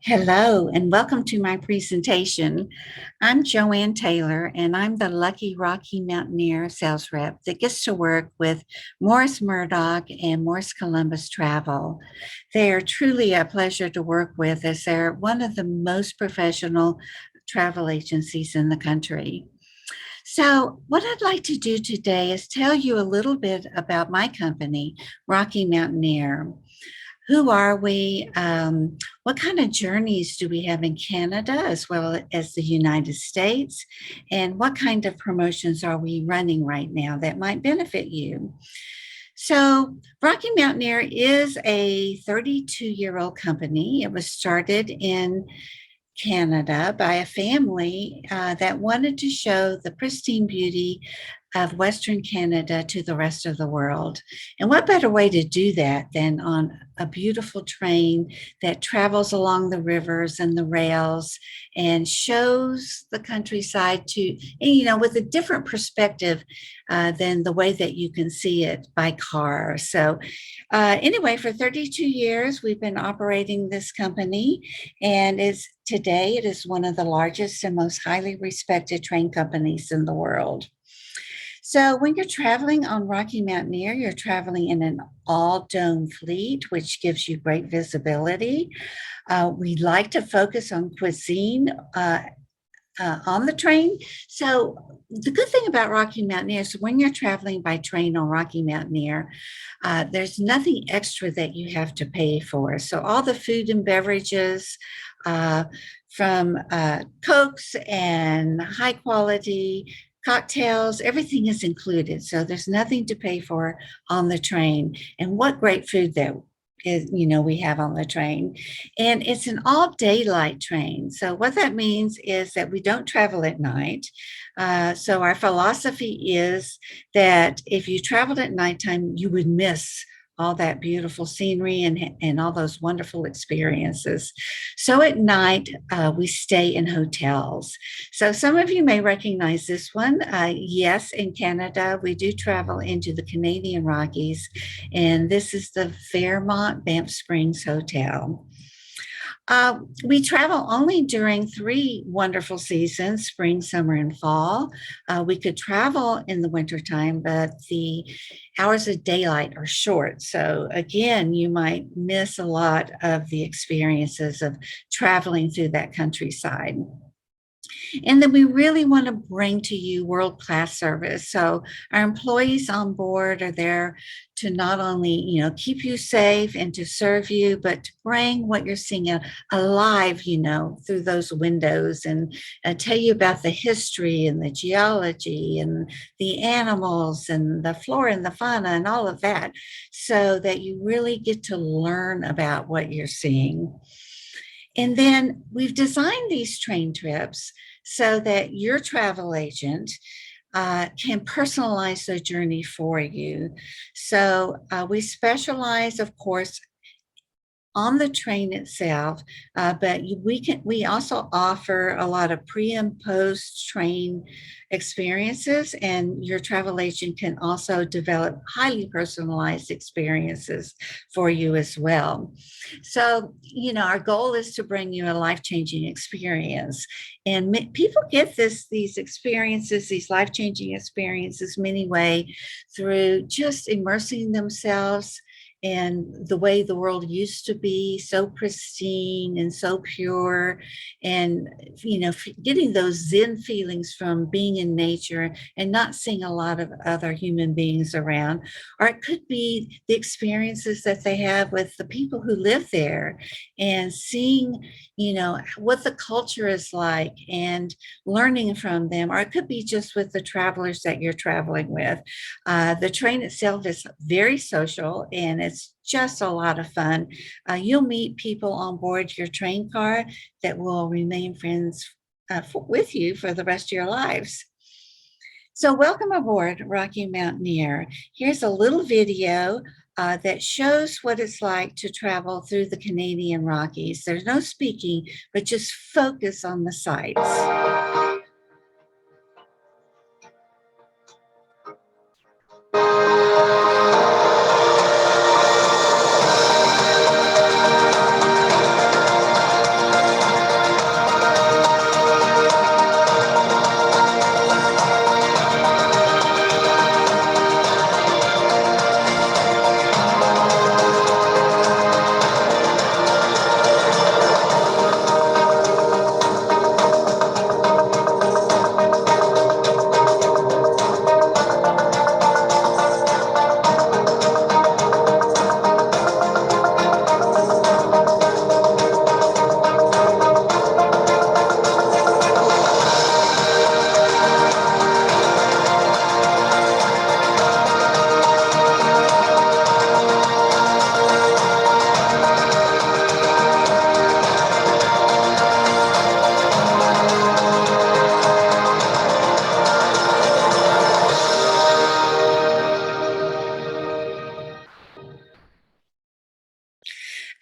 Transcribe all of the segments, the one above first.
Hello, and welcome to my presentation. I'm Joanne Taylor, and I'm the lucky Rocky Mountaineer sales rep that gets to work with Morris Murdoch and Morris Columbus Travel. They are truly a pleasure to work with as they're one of the most professional travel agencies in the country. So, what I'd like to do today is tell you a little bit about my company, Rocky Mountaineer. Who are we? What kind of journeys do we have in Canada as well as the United States? And what kind of promotions are we running right now that might benefit you? So, Rocky Mountaineer is a 32-year-old company. It was started in Canada by a family that wanted to show the pristine beauty of Western Canada to the rest of the world. And what better way to do that than on a beautiful train that travels along the rivers and the rails and shows the countryside with a different perspective than the way that you can see it by car. So, anyway, for 32 years, we've been operating this company, and today it is one of the largest and most highly respected train companies in the world. So, when you're traveling on Rocky Mountaineer, you're traveling in an all dome fleet, which gives you great visibility. We like to focus on cuisine on the train. So, the good thing about Rocky Mountaineer is when you're traveling by train on Rocky Mountaineer, there's nothing extra that you have to pay for. So, all the food and beverages, uh, from Cokes and high quality cocktails, everything is included. So there's nothing to pay for on the train. And what great food that we have on the train. And it's an all daylight train. So what that means is that we don't travel at night. So our philosophy is that if you traveled at nighttime, you would miss all that beautiful scenery and all those wonderful experiences. So at night, we stay in hotels. So some of you may recognize this one. Yes, in Canada, we do travel into the Canadian Rockies, and this is the Fairmont Banff Springs Hotel. We travel only during three wonderful seasons: spring, summer, and fall. We could travel in the wintertime, but the hours of daylight are short. So, again, you might miss a lot of the experiences of traveling through that countryside. And then we really want to bring to you world-class service. So our employees on board are there to not only, keep you safe and to serve you, but to bring what you're seeing alive, through those windows and tell you about the history and the geology and the animals and the flora and the fauna and all of that, so that you really get to learn about what you're seeing. And then we've designed these train trips so that your travel agent can personalize the journey for you. So we specialize, of course, on the train itself, but we also offer a lot of pre and post train experiences, and your travel agent can also develop highly personalized experiences for you as well. So, our goal is to bring you a life-changing experience, and people get these experiences, these life-changing experiences, many way through just immersing themselves and the way the world used to be, so pristine and so pure, and getting those zen feelings from being in nature and not seeing a lot of other human beings around. Or it could be the experiences that they have with the people who live there, and seeing what the culture is like and learning from them. Or it could be just with the travelers that you're traveling with. The train itself is very social, and it's just a lot of fun. You'll meet people on board your train car that will remain friends with you for the rest of your lives. So, welcome aboard, Rocky Mountaineer. Here's a little video that shows what it's like to travel through the Canadian Rockies. There's no speaking, but just focus on the sights.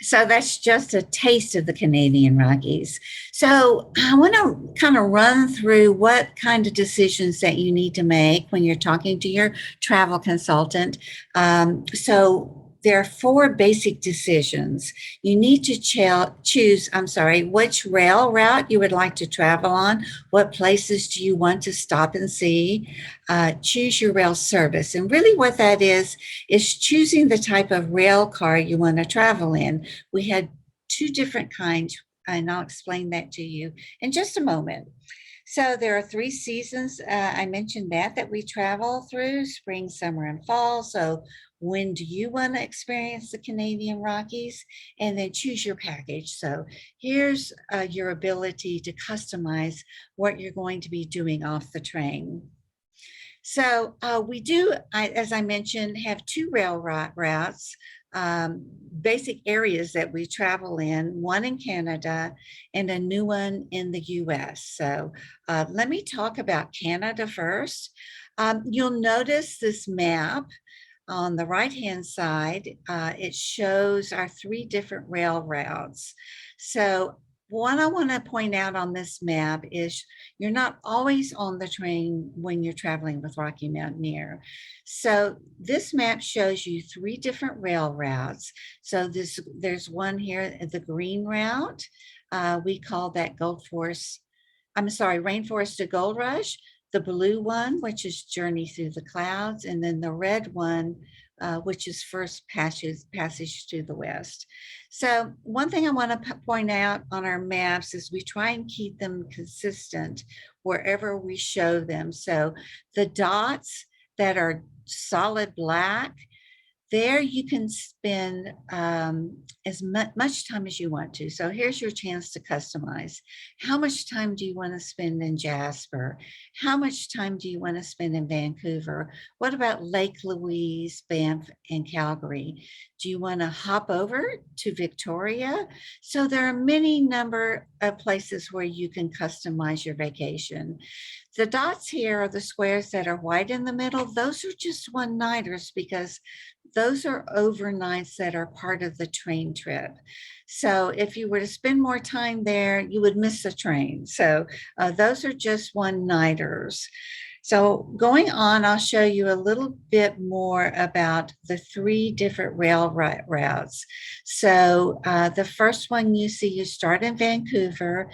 So that's just a taste of the Canadian Rockies. So I want to kind of run through what kind of decisions that you need to make when you're talking to your travel consultant. So there are four basic decisions. You need to choose, which rail route you would like to travel on. What places do you want to stop and see? Choose your rail service. And really what that is choosing the type of rail car you want to travel in. We had two different kinds, and I'll explain that to you in just a moment. So there are three seasons. I mentioned that we travel through: spring, summer, and fall. So when do you want to experience the Canadian Rockies? And then choose your package. So here's your ability to customize what you're going to be doing off the train. So we do, as I mentioned, have two routes, basic areas that we travel in, one in Canada and a new one in the US. So let me talk about Canada first. You'll notice this map on the right-hand side. It shows our three different rail routes. So what I want to point out on this map is you're not always on the train when you're traveling with Rocky Mountaineer. So this map shows you three different rail routes. So there's one here, the green route. We call that Rainforest to Gold Rush. The blue one, which is Journey Through the Clouds, and then the red one, which is First Passage to the West. So one thing I want to point out on our maps is we try and keep them consistent wherever we show them. So the dots that are solid black, there you can spend as much time as you want to. So here's your chance to customize. How much time do you want to spend in Jasper? How much time do you want to spend in Vancouver? What about Lake Louise, Banff, and Calgary? Do you want to hop over to Victoria? So there are many number of places where you can customize your vacation. The dots here are the squares that are white in the middle. Those are just one-nighters because those are overnights that are part of the train trip. So if you were to spend more time there, you would miss the train. So those are just one-nighters. So going on, I'll show you a little bit more about the three different rail routes. So the first one you see, you start in Vancouver.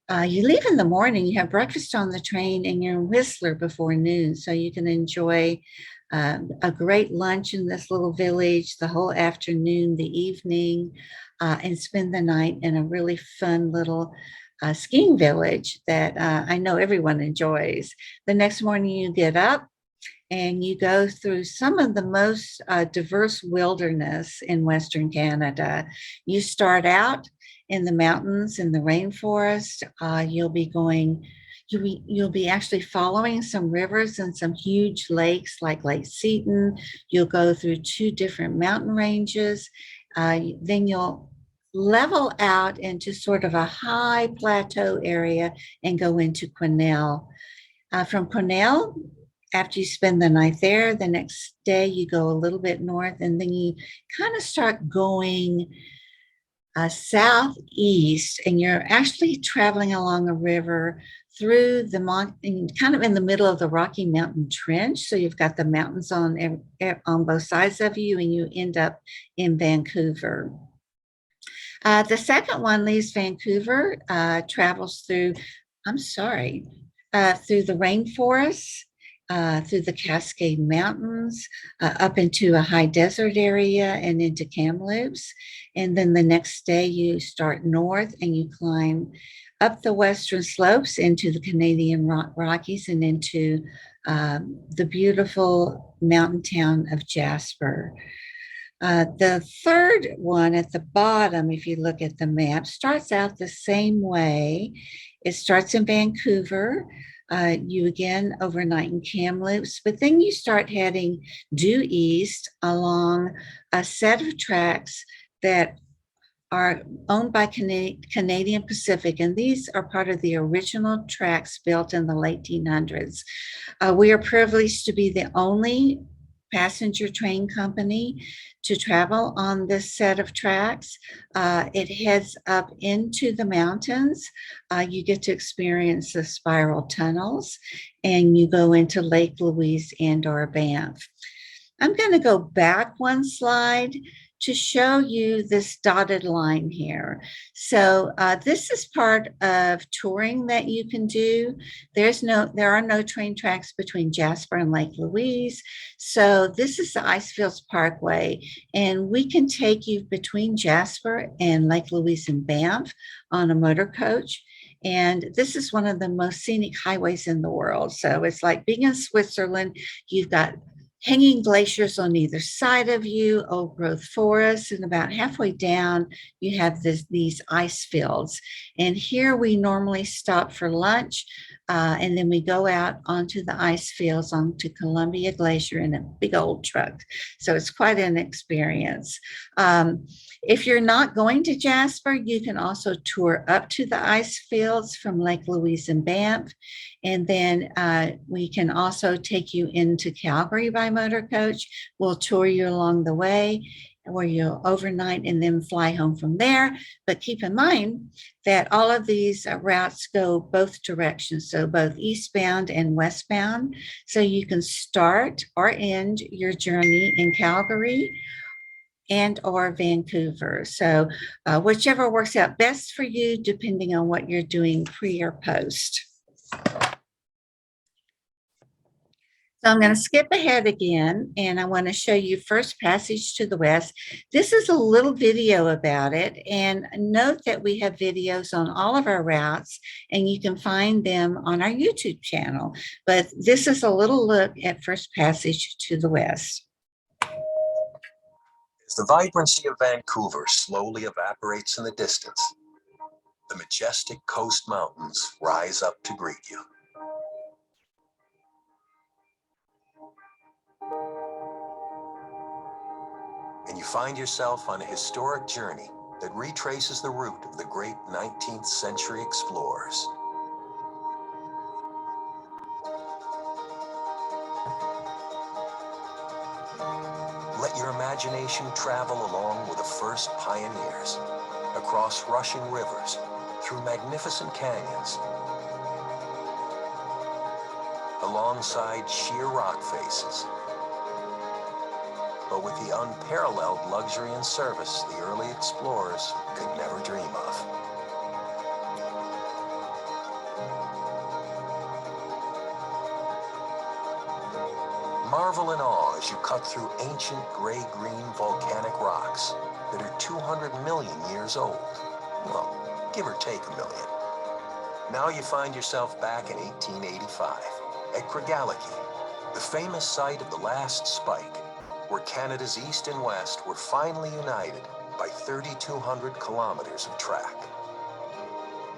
You leave in the morning, you have breakfast on the train, and you're in Whistler before noon. So you can enjoy a great lunch in this little village, the whole afternoon, the evening, and spend the night in a really fun little skiing village that I know everyone enjoys. The next morning you get up and you go through some of the most diverse wilderness in Western Canada. You start out in the mountains, in the rainforest. You'll be actually following some rivers and some huge lakes like Lake Seton. You'll go through two different mountain ranges. Then you'll level out into sort of a high plateau area and go into Quesnel. From Quesnel, after you spend the night there, the next day you go a little bit north, and then you kind of start going southeast, and you're actually traveling along a river through the mountain, kind of in the middle of the Rocky Mountain Trench. So you've got the mountains on both sides of you, and you end up in Vancouver. The second one leaves Vancouver, travels through, through the rainforest, through the Cascade Mountains, up into a high desert area and into Kamloops. And then the next day you start north and you climb up the western slopes into the Canadian Rockies and into the beautiful mountain town of Jasper. The third one at the bottom, if you look at the map, starts out the same way. It starts in Vancouver. You again overnight in Kamloops, but then you start heading due east along a set of tracks that are owned by Canadian Pacific, and these are part of the original tracks built in the late 1800s. We are privileged to be the only passenger train company to travel on this set of tracks. It heads up into the mountains. You get to experience the spiral tunnels, and you go into Lake Louise and or Banff. I'm going to go back one slide to show you this dotted line here. So this is part of touring that you can do. There are no train tracks between Jasper and Lake Louise. So this is the Icefields Parkway, and we can take you between Jasper and Lake Louise and Banff on a motor coach. And this is one of the most scenic highways in the world. So it's like being in Switzerland. You've got hanging glaciers on either side of you, old growth forests, and about halfway down, you have these ice fields. And here we normally stop for lunch, and then we go out onto the ice fields, onto Columbia Glacier in a big old truck. So it's quite an experience. If you're not going to Jasper, you can also tour up to the ice fields from Lake Louise and Banff. And then we can also take you into Calgary by motor coach. We'll tour you along the way where you'll overnight and then fly home from there. But keep in mind that all of these routes go both directions, so both eastbound and westbound. So you can start or end your journey in Calgary and or Vancouver. So whichever works out best for you, depending on what you're doing pre or post. So I'm going to skip ahead again, and I want to show you First Passage to the West. This is a little video about it, and note that we have videos on all of our routes, and you can find them on our YouTube channel. But this is a little look at First Passage to the West. As the vibrancy of Vancouver slowly evaporates in the distance, the majestic coast mountains rise up to greet you. And you find yourself on a historic journey that retraces the route of the great 19th century explorers. Let your imagination travel along with the first pioneers, across rushing rivers, through magnificent canyons, alongside sheer rock faces, but with the unparalleled luxury and service the early explorers could never dream of. Marvel in awe as you cut through ancient gray-green volcanic rocks that are 200 million years old. Well, give or take a million. Now you find yourself back in 1885 at Craigellachie, the famous site of the last spike, where Canada's east and west were finally united by 3,200 kilometers of track.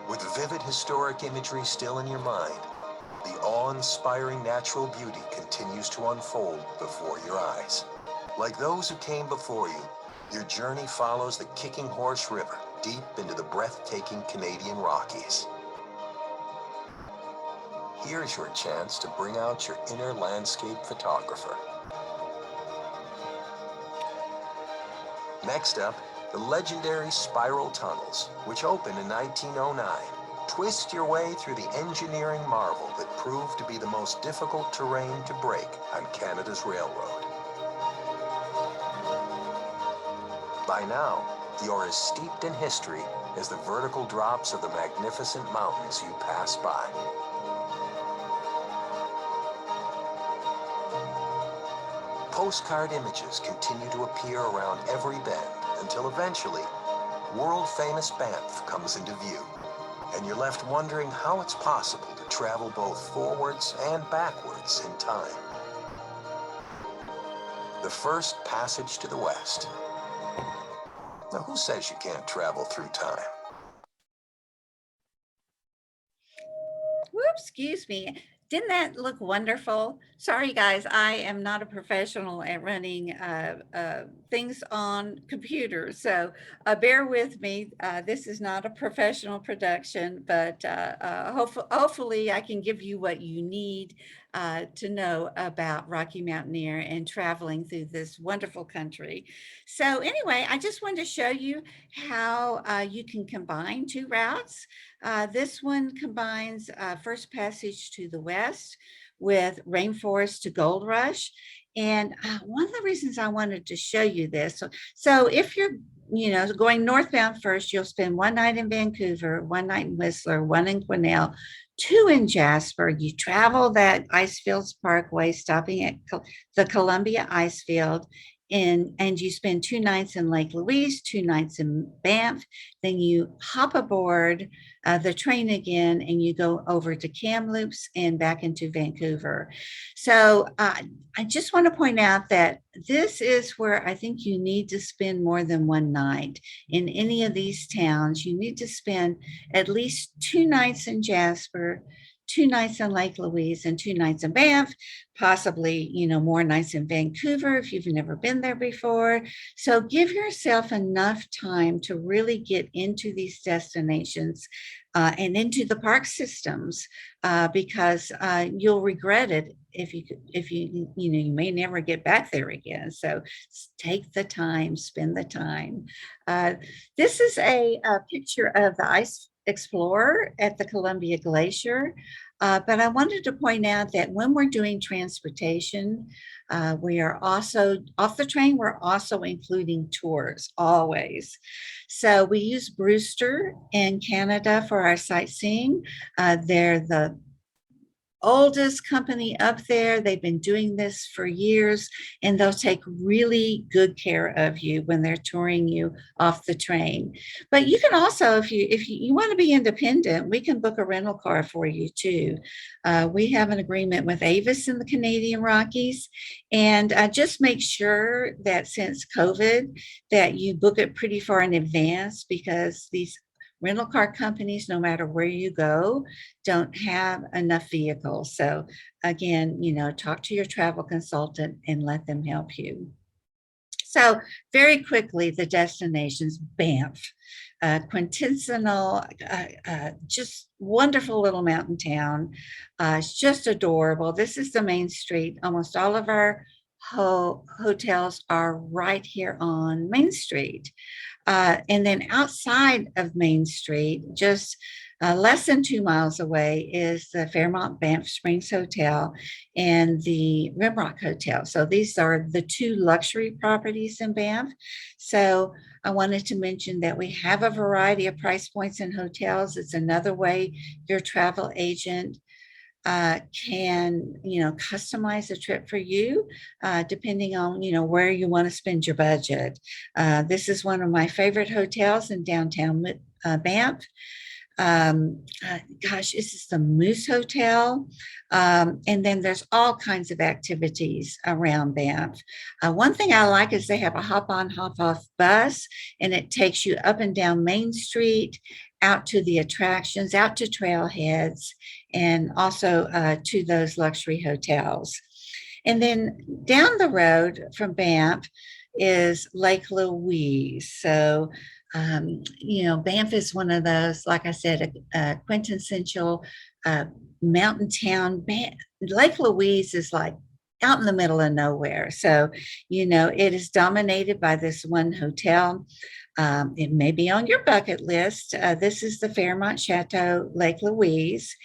With vivid historic imagery still in your mind, the awe-inspiring natural beauty continues to unfold before your eyes. Like those who came before you, your journey follows the Kicking Horse River deep into the breathtaking Canadian Rockies. Here's your chance to bring out your inner landscape photographer. Next up, the legendary spiral tunnels, which opened in 1909. Twist your way through the engineering marvel that proved to be the most difficult terrain to break on Canada's railroad. By now, you're as steeped in history as the vertical drops of the magnificent mountains you pass by. Postcard images continue to appear around every bend until eventually, world-famous Banff comes into view, and you're left wondering how it's possible to travel both forwards and backwards in time. The First Passage to the West. Now, who says you can't travel through time? Whoops, excuse me. Didn't that look wonderful? Sorry, guys, I am not a professional at running things on computers, so bear with me. This is not a professional production, but hopefully I can give you what you need to know about Rocky Mountaineer and traveling through this wonderful country. So, anyway, I just wanted to show you how you can combine two routes. This one combines First Passage to the west with Rainforest to Gold Rush. And one of the reasons I wanted to show you this, so if you're going northbound first, you'll spend one night in Vancouver, one night in Whistler, one in Quesnel, two in Jasper. You travel that Icefields Parkway, stopping at the Columbia Icefield, and you spend two nights in Lake Louise, two nights in Banff. Then you hop aboard the train again, and you go over to Kamloops and back into Vancouver. So I just want to point out that this is where I think you need to spend more than one night in any of these towns. You need to spend at least two nights in Jasper, two nights in Lake Louise, and two nights in Banff, possibly, more nights in Vancouver if you've never been there before. So give yourself enough time to really get into these destinations and into the park systems because you'll regret it if you may never get back there again. So take the time, spend the time. This is a picture of the Ice Explorer at the Columbia Glacier. But I wanted to point out that when we're doing transportation, we are also off the train, we're also including tours always. So we use Brewster in Canada for our sightseeing. They're the oldest company up there. They've been doing this for years, and they'll take really good care of you when they're touring you off the train. But you can also, if you want to be independent, we can book a rental car for you too. We have an agreement with Avis in the Canadian Rockies, and just make sure that since COVID, that you book it pretty far in advance because these rental car companies, no matter where you go, don't have enough vehicles. So again, talk to your travel consultant and let them help you. So very quickly, the destinations: Banff, quintessential, just wonderful little mountain town. It's just adorable. This is the main street. Almost all of our hotels are right here on Main Street. And then outside of Main Street, just less than 2 miles away, is the Fairmont Banff Springs Hotel and the Rimrock Hotel. So these are the two luxury properties in Banff. So I wanted to mention that we have a variety of price points in hotels. It's another way your travel agent can customize a trip for you depending on where you want to spend your budget. This is one of my favorite hotels in downtown Banff. Gosh, this is the Moose Hotel. And then there's all kinds of activities around Banff. One thing I like is they have a hop on, hop off bus, and it takes you up and down Main Street, out to the attractions, out to trailheads, and also to those luxury hotels. And then down the road from Banff is Lake Louise. So, Banff is one of those, like I said, a quintessential mountain town. Lake Louise is like out in the middle of nowhere. So, it is dominated by this one hotel. It may be on your bucket list. This is the Fairmont Chateau Lake Louise,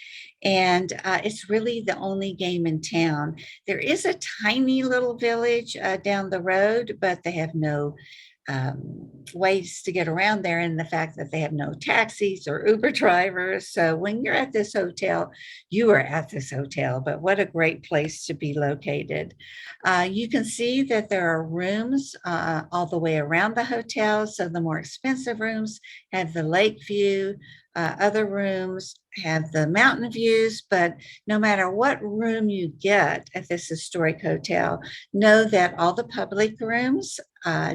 and it's really the only game in town. There is a tiny little village down the road, but they have no ways to get around there, and the fact that they have no taxis or Uber drivers. So when you're at this hotel, you are at this hotel, but what a great place to be located. You can see that there are rooms all the way around the hotel. So the more expensive rooms have the lake view. Other rooms have the mountain views, but no matter what room you get at this historic hotel, know that all the public rooms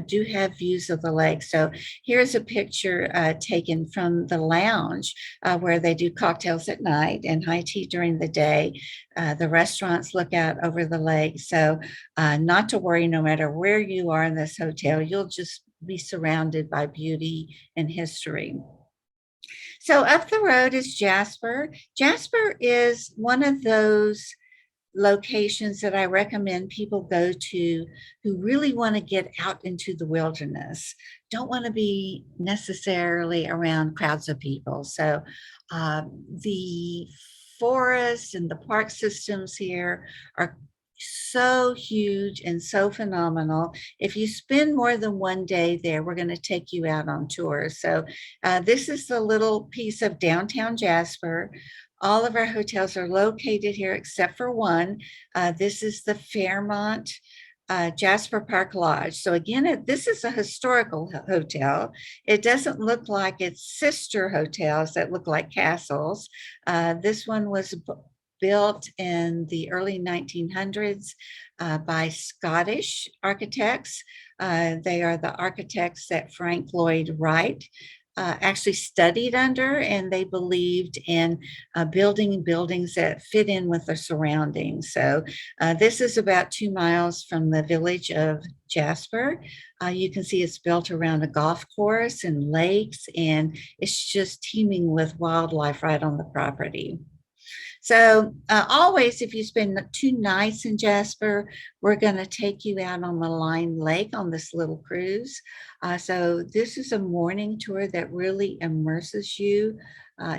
do have views of the lake. So here's a picture taken from the lounge where they do cocktails at night and high tea during the day. The restaurants look out over the lake. So not to worry, no matter where you are in this hotel, you'll just be surrounded by beauty and history. So up the road is Jasper. Jasper is one of those locations that I recommend people go to who really want to get out into the wilderness, don't want to be necessarily around crowds of people. So the forests and the park systems here are so huge and so phenomenal. If you spend more than one day there, we're going to take you out on tours. So this is the little piece of downtown Jasper. All of our hotels are located here except for one. This is the Fairmont Jasper Park Lodge. So again, this is a historical hotel. It doesn't look like its sister hotels that look like castles. This one was built in the early 1900s by Scottish architects. They are the architects that Frank Lloyd Wright actually studied under, and they believed in building buildings that fit in with their surroundings. So this is about 2 miles from the village of Jasper. You can see it's built around a golf course and lakes, and it's just teeming with wildlife right on the property. So always, if you spend 2 nights in Jasper, we're going to take you out on the Line Lake on this little cruise. So this is a morning tour that really immerses you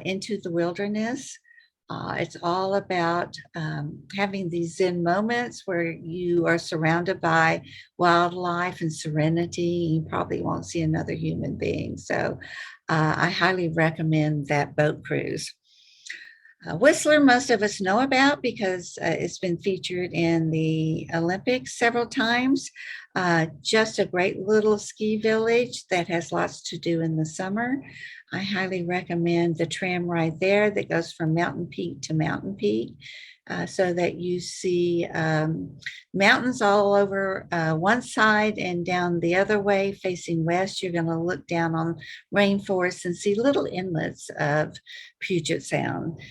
into the wilderness. It's all about having these Zen moments where you are surrounded by wildlife and serenity. You probably won't see another human being. So I highly recommend that boat cruise. Whistler, most of us know about because it's been featured in the Olympics several times. Just a great little ski village that has lots to do in the summer. I highly recommend the tram ride there that goes from mountain peak to mountain peak. So that you see mountains all over one side and down the other way facing west. You're going to look down on rainforest and see little inlets of Puget Sound.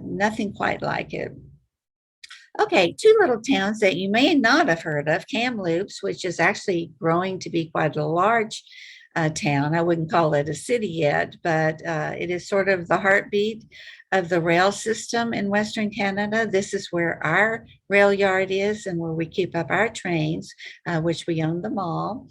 Nothing quite like it. Okay, two little towns that you may not have heard of, Kamloops, which is actually growing to be quite a large town. I wouldn't call it a city yet, but it is sort of the heartbeat of the rail system in Western Canada. This is where our rail yard is and where we keep up our trains, which we own them all.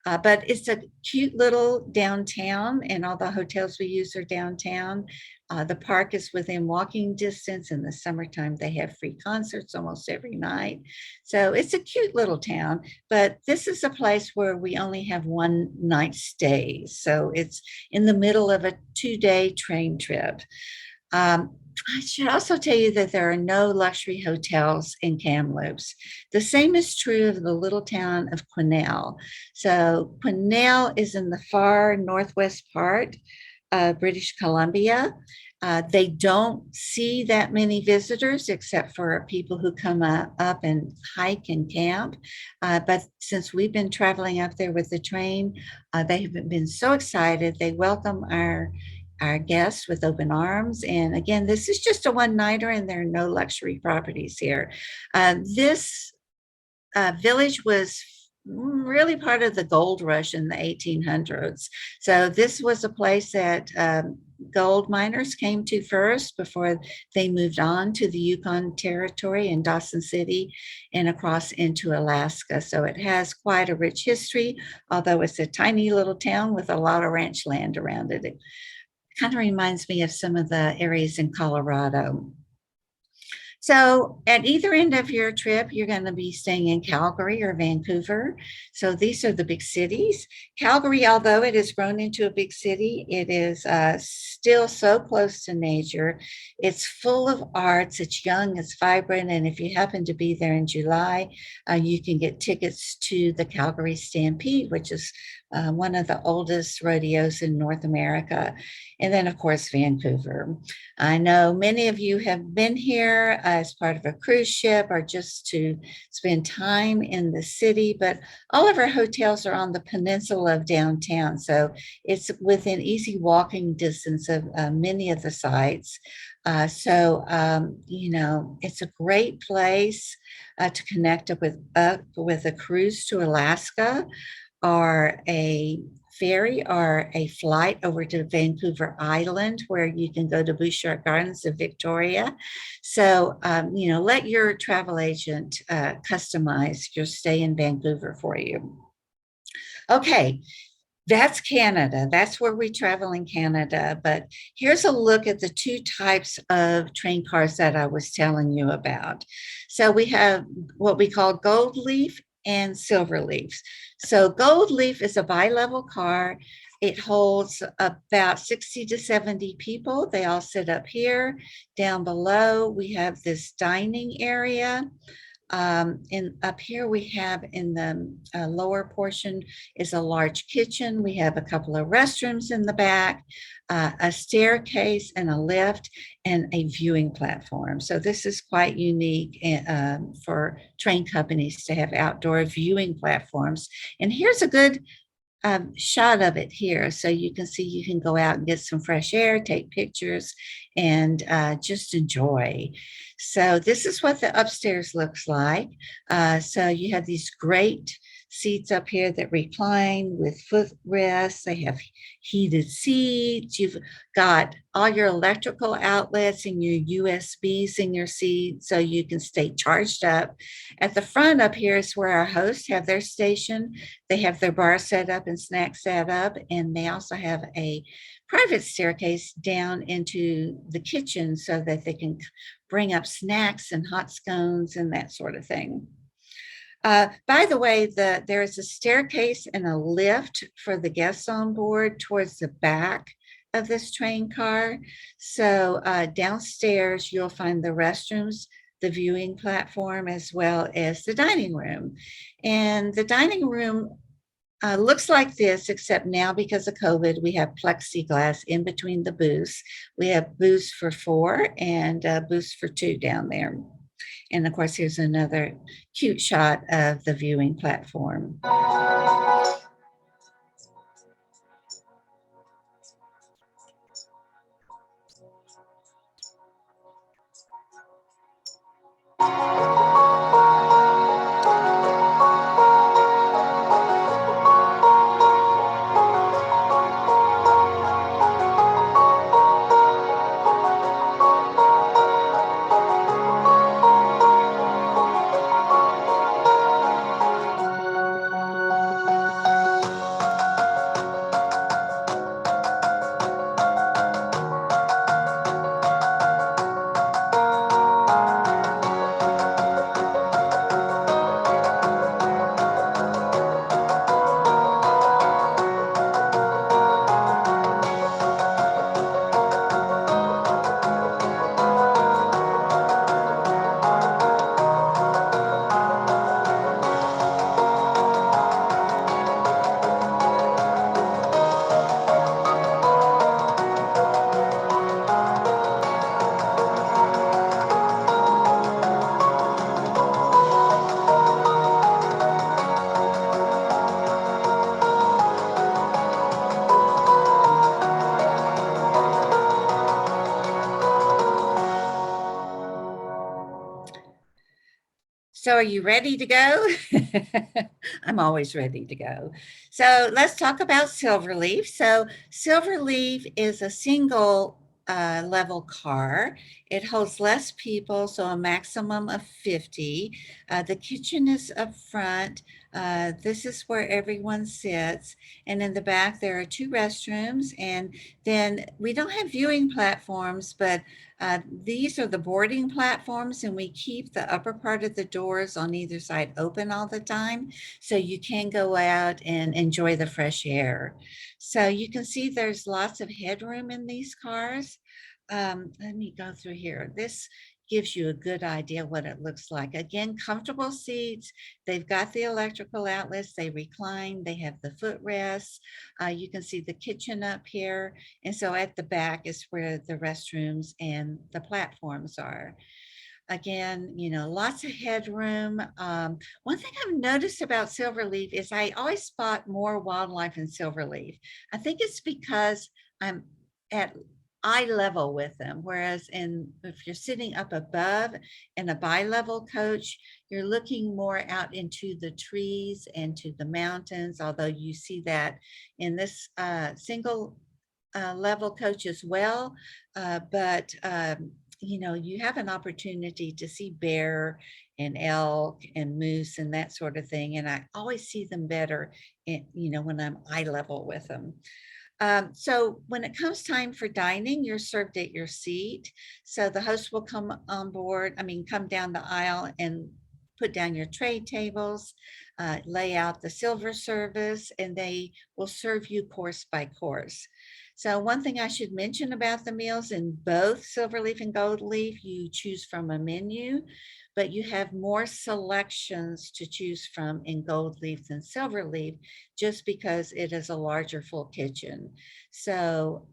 But it's a cute little downtown, and all the hotels we use are downtown. The park is within walking distance. In the summertime, they have free concerts almost every night. So it's a cute little town, but this is a place where we only have one night stays. So it's in the middle of a 2-day train trip. Um, I should also tell you that there are no luxury hotels in Kamloops. The same is true of the little town of Quesnel. So Quesnel is in the far northwest part of British Columbia. They don't see that many visitors except for people who come up and hike and camp. But since we've been traveling up there with the train, they have been so excited. They welcome our guests with open arms. And again, this is just a one-nighter, and there are no luxury properties here. This village was really part of the gold rush in the 1800s. So this was a place that gold miners came to first before they moved on to the Yukon Territory and Dawson City and across into Alaska. So it has quite a rich history, although it's a tiny little town with a lot of ranch land around it. It kind of reminds me of some of the areas in Colorado. So at either end of your trip, you're going to be staying in Calgary or Vancouver. So these are the big cities. Calgary, although it has grown into a big city, it is still so close to nature. It's full of arts. It's young, it's vibrant. And if you happen to be there in July, you can get tickets to the Calgary Stampede, which is one of the oldest rodeos in North America. And then, of course, Vancouver. I know many of you have been here as part of a cruise ship or just to spend time in the city, but all of our hotels are on the peninsula of downtown. So it's within easy walking distance of many of the sites. It's a great place to connect up with a cruise to Alaska or a ferry or a flight over to Vancouver Island, where you can go to Bouchard Gardens of Victoria. So, let your travel agent customize your stay in Vancouver for you. Okay, that's Canada. That's where we travel in Canada. But here's a look at the two types of train cars that I was telling you about. So we have what we call gold leaf and silver leaf. So gold leaf is a bi-level car. It holds about 60 to 70 people. They all sit up here. Down below, we have this dining area. And up here we have in the lower portion is a large kitchen. We have a couple of restrooms in the back, a staircase and a lift, and a viewing platform. So this is quite unique for train companies to have outdoor viewing platforms. And here's a good shot of it here. So you can see you can go out and get some fresh air, take pictures, and just enjoy. So this is what the upstairs looks like. So you have these great seats up here that recline with footrests. They have heated seats. You've got all your electrical outlets and your USBs in your seat so you can stay charged up. At the front up here is where our hosts have their station. They have their bar set up and snacks set up, and they also have a private staircase down into the kitchen so that they can bring up snacks and hot scones and that sort of thing. By the way, there is a staircase and a lift for the guests on board towards the back of this train car. So downstairs, you'll find the restrooms, the viewing platform, as well as the dining room. And the dining room looks like this, except now because of COVID, we have plexiglass in between the booths. We have booths for four and booths for two down there. And of course, here's another cute shot of the viewing platform. So are you ready to go? I'm always ready to go. So let's talk about Silverleaf. So Silverleaf is a single level car. It holds less people, so a maximum of 50. The kitchen is up front. This is where everyone sits. And in the back, there are two restrooms. And then we don't have viewing platforms, but these are the boarding platforms, and we keep the upper part of the doors on either side open all the time, so you can go out and enjoy the fresh air. So you can see there's lots of headroom in these cars. Let me go through here. This gives you a good idea what it looks like. Again, comfortable seats. They've got the electrical outlets. They recline. They have the footrests. You can see the kitchen up here. And so at the back is where the restrooms and the platforms are. Again, lots of headroom. One thing I've noticed about Silverleaf is I always spot more wildlife in Silverleaf. I think it's because I'm at eye level with them. Whereas if you're sitting up above in a bi-level coach, you're looking more out into the trees and to the mountains, although you see that in this single level coach as well. But you have an opportunity to see bear and elk and moose and that sort of thing. And I always see them better, when I'm eye level with them. So when it comes time for dining, you're served at your seat. So the host will come on board, come down the aisle and put down your tray tables, lay out the silver service, and they will serve you course by course. So one thing I should mention about the meals in both Silverleaf and Gold Leaf, you choose from a menu, but you have more selections to choose from in Gold Leaf than Silverleaf, just because it is a larger full kitchen. So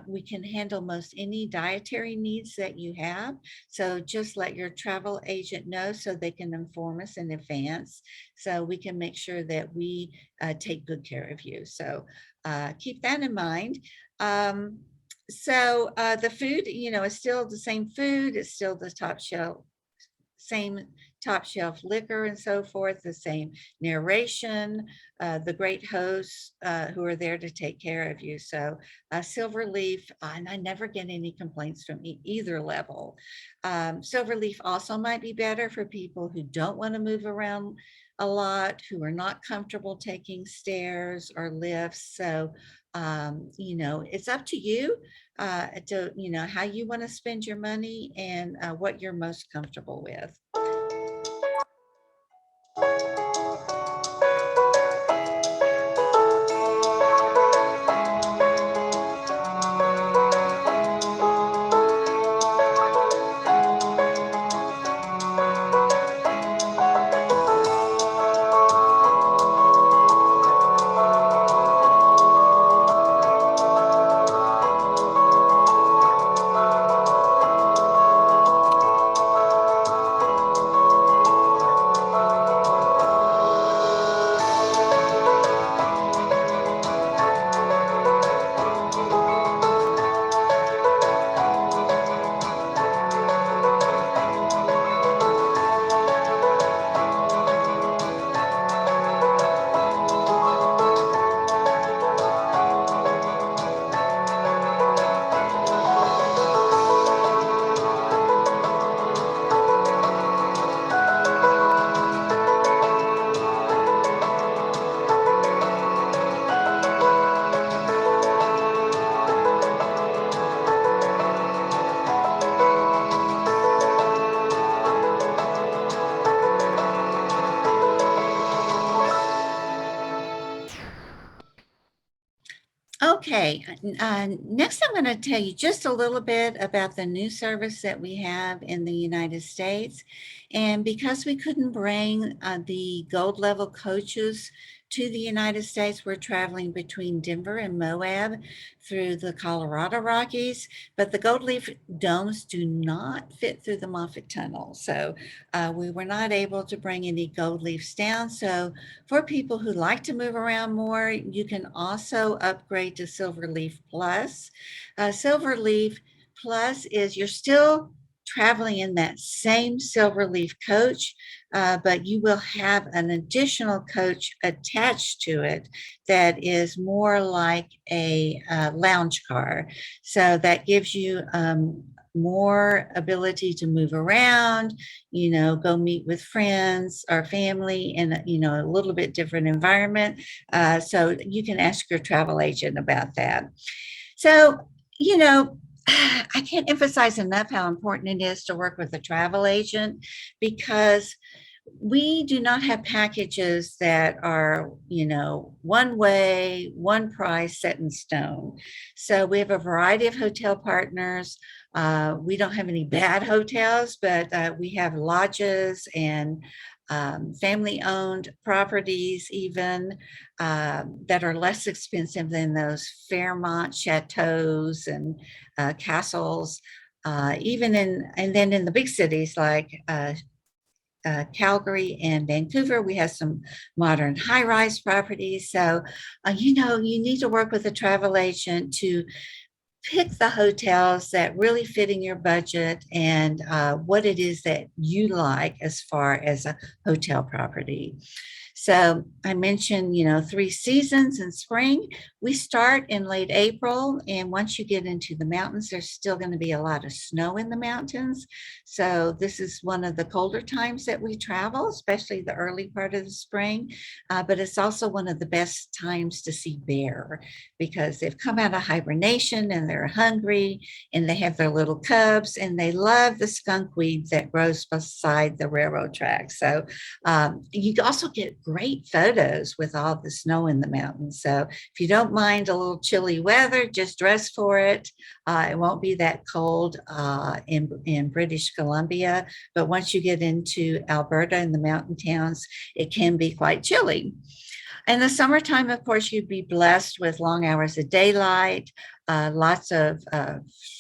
we can handle most any dietary needs that you have. So just let your travel agent know so they can inform us in advance so we can make sure that we take good care of you. So keep that in mind. The food, is still the same food. It's still the same top shelf liquor and so forth, the same narration, the great hosts who are there to take care of you. So Silverleaf, and I never get any complaints from either level. Silverleaf also might be better for people who don't want to move around a lot, who are not comfortable taking stairs or lifts. So it's up to you how you want to spend your money and what you're most comfortable with. Okay, next I'm going to tell you just a little bit about the new service that we have in the United States. And because we couldn't bring the gold level coaches to the United States, we're traveling between Denver and Moab through the Colorado Rockies, but the gold leaf domes do not fit through the Moffat Tunnel. So we were not able to bring any gold leaves down. So for people who like to move around more, you can also upgrade to Silverleaf Plus. Silverleaf Plus is you're still traveling in that same Silverleaf coach, but you will have an additional coach attached to it that is more like a lounge car. So that gives you more ability to move around, go meet with friends or family in a little bit different environment. So you can ask your travel agent about that. So, I can't emphasize enough how important it is to work with a travel agent, because we do not have packages that are, one way, one price set in stone. So we have a variety of hotel partners. We don't have any bad hotels, but we have lodges and family owned properties, even that are less expensive than those Fairmont chateaus and castles. And then in the big cities like Calgary and Vancouver, we have some modern high-rise properties. So, you need to work with a travel agent to pick the hotels that really fit in your budget and what it is that you like as far as a hotel property. So I mentioned, 3 seasons in spring. We start in late April, and once you get into the mountains, there's still going to be a lot of snow in the mountains. So this is one of the colder times that we travel, especially the early part of the spring. But it's also one of the best times to see bear because they've come out of hibernation and they're hungry and they have their little cubs and they love the skunk weed that grows beside the railroad tracks. So you also get great photos with all the snow in the mountains. So if you don't mind a little chilly weather, just dress for it. It won't be that cold in British Columbia, but once you get into Alberta and the mountain towns, it can be quite chilly. In the summertime, of course, you'd be blessed with long hours of daylight, lots of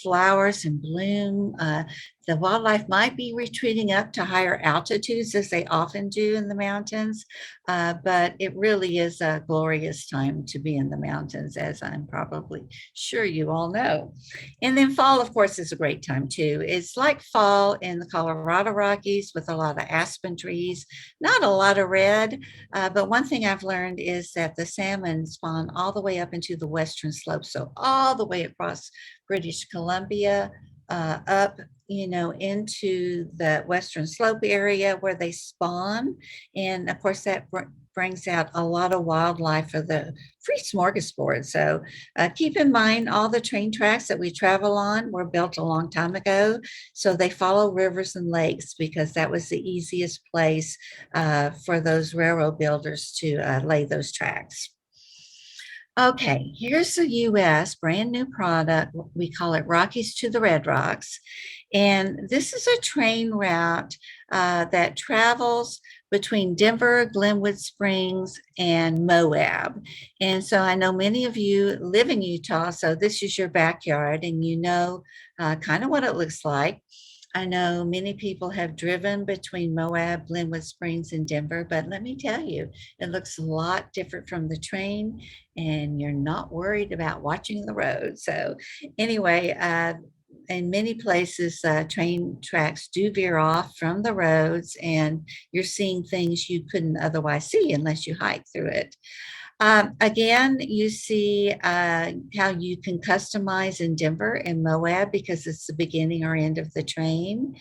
flowers in bloom. The wildlife might be retreating up to higher altitudes as they often do in the mountains, but it really is a glorious time to be in the mountains, as I'm probably sure you all know. And then fall, of course, is a great time too. It's like fall in the Colorado Rockies with a lot of aspen trees, not a lot of red, but one thing I've learned is that the salmon spawn all the way up into the western slopes, so all the way across British Columbia, up, into the western slope area where they spawn. And of course, that brings out a lot of wildlife for the free smorgasbord. So keep in mind all the train tracks that we travel on were built a long time ago. So they follow rivers and lakes because that was the easiest place for those railroad builders to lay those tracks. Okay, here's the US brand new product. We call it Rockies to the Red Rocks. And this is a train route that travels between Denver, Glenwood Springs, and Moab. And so I know many of you live in Utah, so this is your backyard, and you know kind of what it looks like. I know many people have driven between Moab, Glenwood Springs, and Denver, but let me tell you, it looks a lot different from the train, and you're not worried about watching the road. So, anyway, in many places, train tracks do veer off from the roads, and you're seeing things you couldn't otherwise see unless you hike through it. Again, you see how you can customize in Denver and Moab because it's the beginning or end of the train.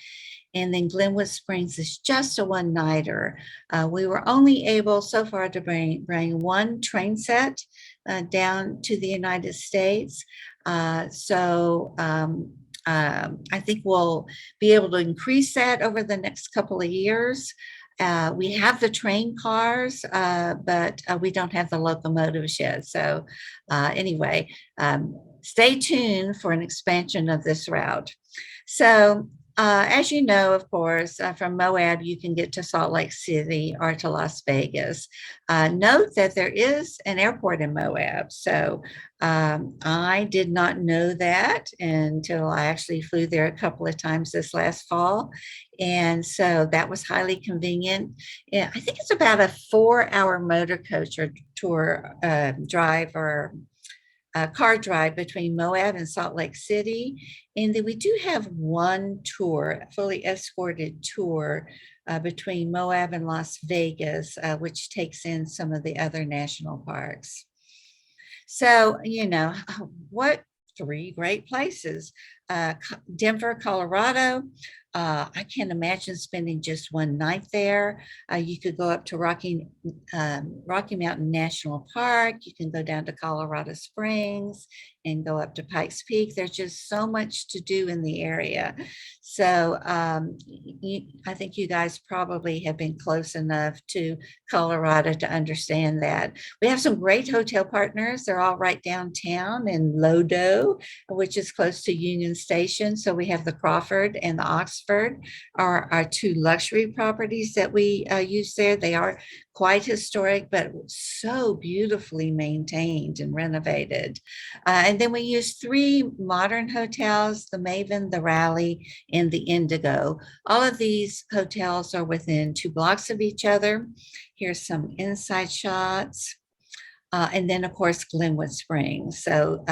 And then Glenwood Springs is just a one-nighter. We were only able so far to bring one train set down to the United States. I think we'll be able to increase that over the next couple of years. We have the train cars, but we don't have the locomotives yet. So anyway, stay tuned for an expansion of this route. So as you know, of course, from Moab, you can get to Salt Lake City or to Las Vegas. Note that there is an airport in Moab. So I did not know that until I actually flew there a couple of times this last fall. And so that was highly convenient. Yeah, I think it's about a 4-hour motor coach or tour drive or car drive between Moab and Salt Lake City. And then we do have one tour, a fully escorted tour between Moab and Las Vegas, which takes in some of the other national parks. So, what 3 great places. Denver, Colorado. I can't imagine spending just one night there. You could go up to Rocky Mountain National Park. You can go down to Colorado Springs and go up to Pikes Peak. There's just so much to do in the area. So I think you guys probably have been close enough to Colorado to understand that. We have some great hotel partners. They're all right downtown in Lodo, which is close to Union Station. So we have the Crawford and the Oxford are our 2 luxury properties that we use there. They are quite historic, but so beautifully maintained and renovated. And then we use 3 modern hotels, the Maven, the Raleigh, and the Indigo. All of these hotels are within 2 blocks of each other. Here's some inside shots. And then, of course, Glenwood Springs. So,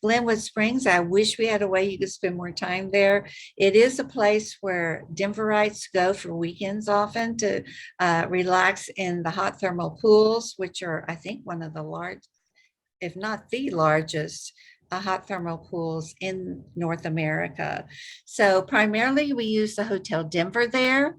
Glenwood Springs, I wish we had a way you could spend more time there. It is a place where Denverites go for weekends often to relax in the hot thermal pools, which are, I think, one of the large, if not the largest, hot thermal pools in North America. So primarily we use the Hotel Denver there.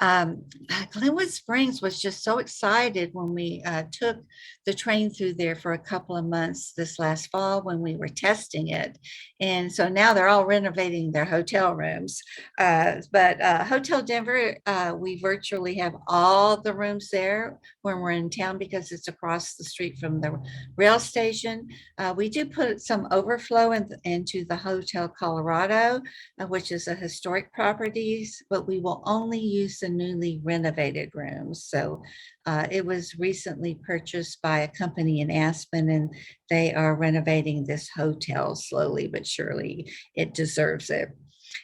Glenwood Springs was just so excited when we took the train through there for a couple of months this last fall when we were testing it. And so now they're all renovating their hotel rooms. But Hotel Denver, we virtually have all the rooms there when we're in town because it's across the street from the rail station. We do put some overflow into the Hotel Colorado, which is a historic properties, but we will only use the newly renovated rooms. So it was recently purchased by a company in Aspen, and they are renovating this hotel slowly but surely. It deserves it.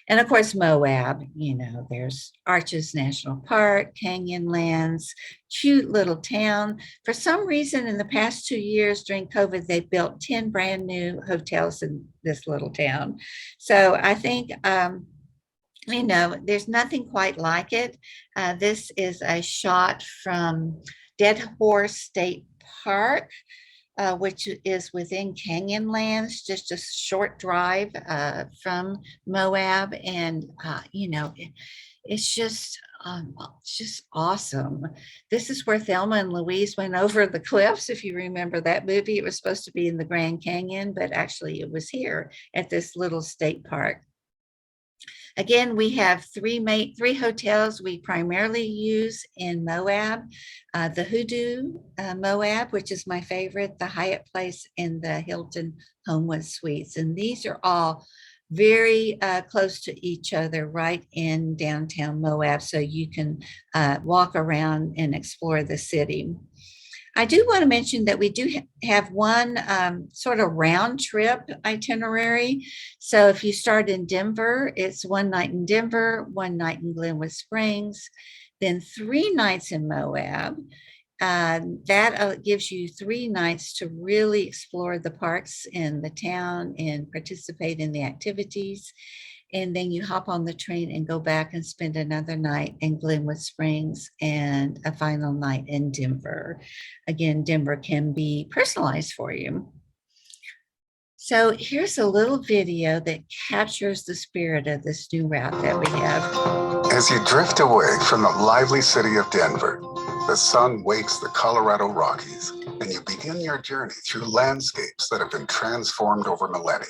And of course, Moab, there's Arches National Park, Canyonlands, cute little town. For some reason, in the past 2 years during COVID, they built 10 brand new hotels in this little town. So I think, there's nothing quite like it. This is a shot from Dead Horse State Park, which is within Canyonlands, just a short drive from Moab. And, it's just awesome. This is where Thelma and Louise went over the cliffs. If you remember that movie, it was supposed to be in the Grand Canyon, but actually it was here at this little state park. Again, we have three hotels we primarily use in Moab. The Hoodoo Moab, which is my favorite, the Hyatt Place, and the Hilton Homewood Suites. And these are all very close to each other right in downtown Moab, so you can walk around and explore the city. I do want to mention that we do have one sort of round trip itinerary. So if you start in Denver, it's one night in Denver, one night in Glenwood Springs, then 3 nights in Moab. That gives you 3 nights to really explore the parks in the town and participate in the activities. And then you hop on the train and go back and spend another night in Glenwood Springs and a final night in Denver. Again, Denver can be personalized for you. So here's a little video that captures the spirit of this new route that we have. As you drift away from the lively city of Denver, the sun wakes the Colorado Rockies, and you begin your journey through landscapes that have been transformed over millennia.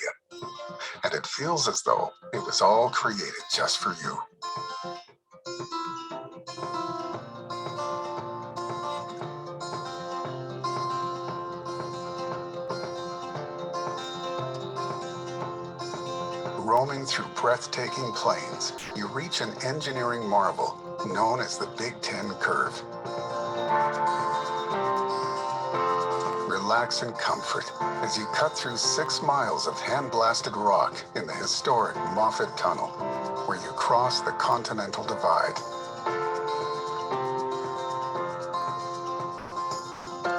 And it feels as though it was all created just for you. Roaming through breathtaking plains, you reach an engineering marvel known as the Big Ten Curve. Relax in comfort as you cut through 6 miles of hand-blasted rock in the historic Moffett Tunnel, where you cross the Continental Divide.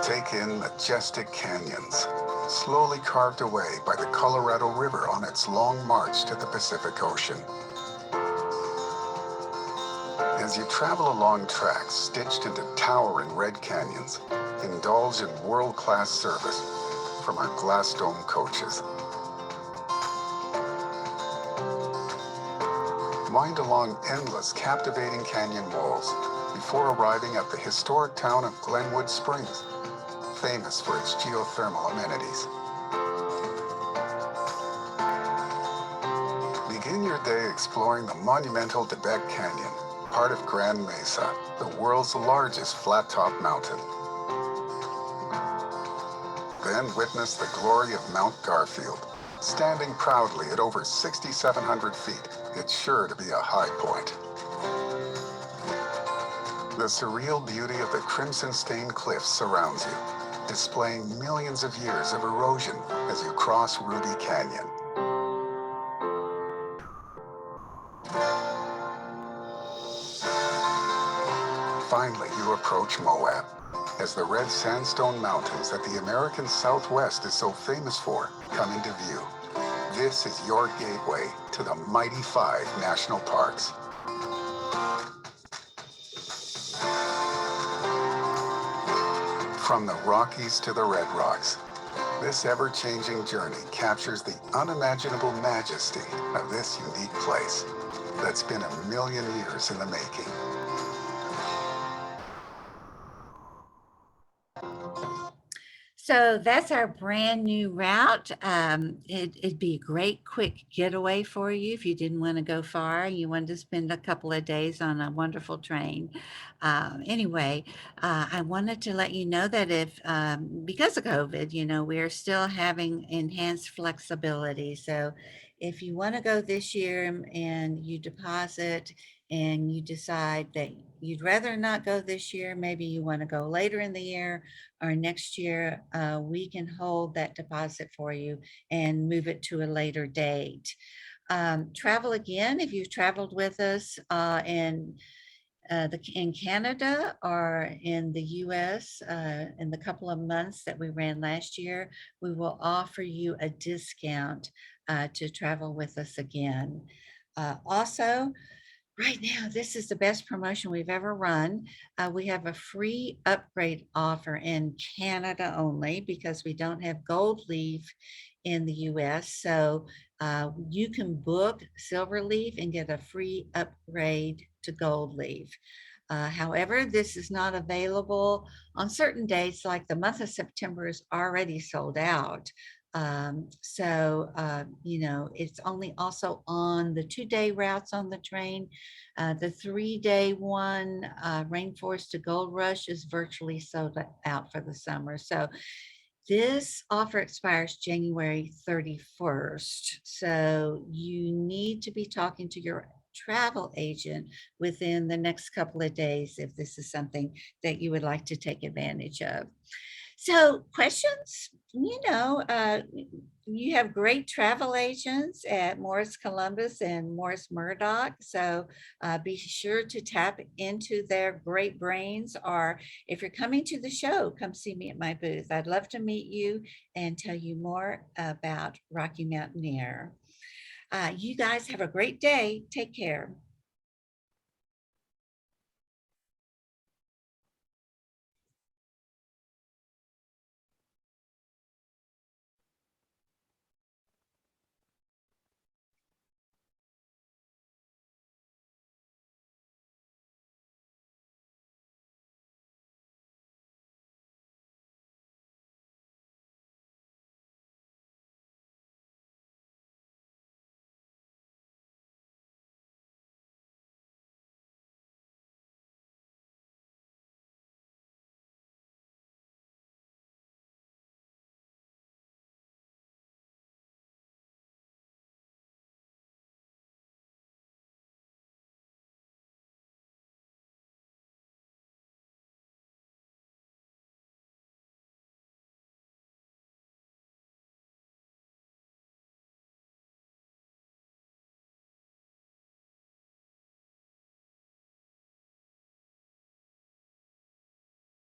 Take in majestic canyons, slowly carved away by the Colorado River on its long march to the Pacific Ocean. As you travel along tracks stitched into towering red canyons, indulge in world-class service from our glass dome coaches. Wind along endless, captivating canyon walls before arriving at the historic town of Glenwood Springs, famous for its geothermal amenities. Begin your day exploring the monumental Tibet Canyon, part of Grand Mesa, the world's largest flat-top mountain. Then witness the glory of Mount Garfield. Standing proudly at over 6,700 feet, it's sure to be a high point. The surreal beauty of the crimson-stained cliffs surrounds you, displaying millions of years of erosion as you cross Ruby Canyon. Finally, you approach Moab, as the red sandstone mountains that the American Southwest is so famous for come into view. This is your gateway to the Mighty Five National Parks. From the Rockies to the Red Rocks, this ever-changing journey captures the unimaginable majesty of this unique place that's been a million years in the making. So that's our brand new route. It'd be a great quick getaway for you if you didn't want to go far. You wanted to spend a couple of days on a wonderful train. Anyway, I wanted to let you know that if, because of COVID, we're still having enhanced flexibility. So if you want to go this year and you deposit and you decide that you'd rather not go this year, maybe you want to go later in the year or next year, we can hold that deposit for you and move it to a later date. Travel again, if you've traveled with us in Canada or in the US in the couple of months that we ran last year, we will offer you a discount to travel with us again. Also, right now, this is the best promotion we've ever run. We have a free upgrade offer in Canada only because we don't have gold leaf in the US. So you can book silver leaf and get a free upgrade to gold leaf. However, this is not available on certain dates, like the month of September is already sold out. It's only also on the 2-day routes on the train. The 3-day one, Rainforest to Gold Rush, is virtually sold out for the summer. So this offer expires January 31st. So you need to be talking to your travel agent within the next couple of days if this is something that you would like to take advantage of. So questions, you have great travel agents at Morris Columbus and Morris Murdoch. So be sure to tap into their great brains. Or if you're coming to the show, come see me at my booth. I'd love to meet you and tell you more about Rocky Mountaineer. You guys have a great day. Take care.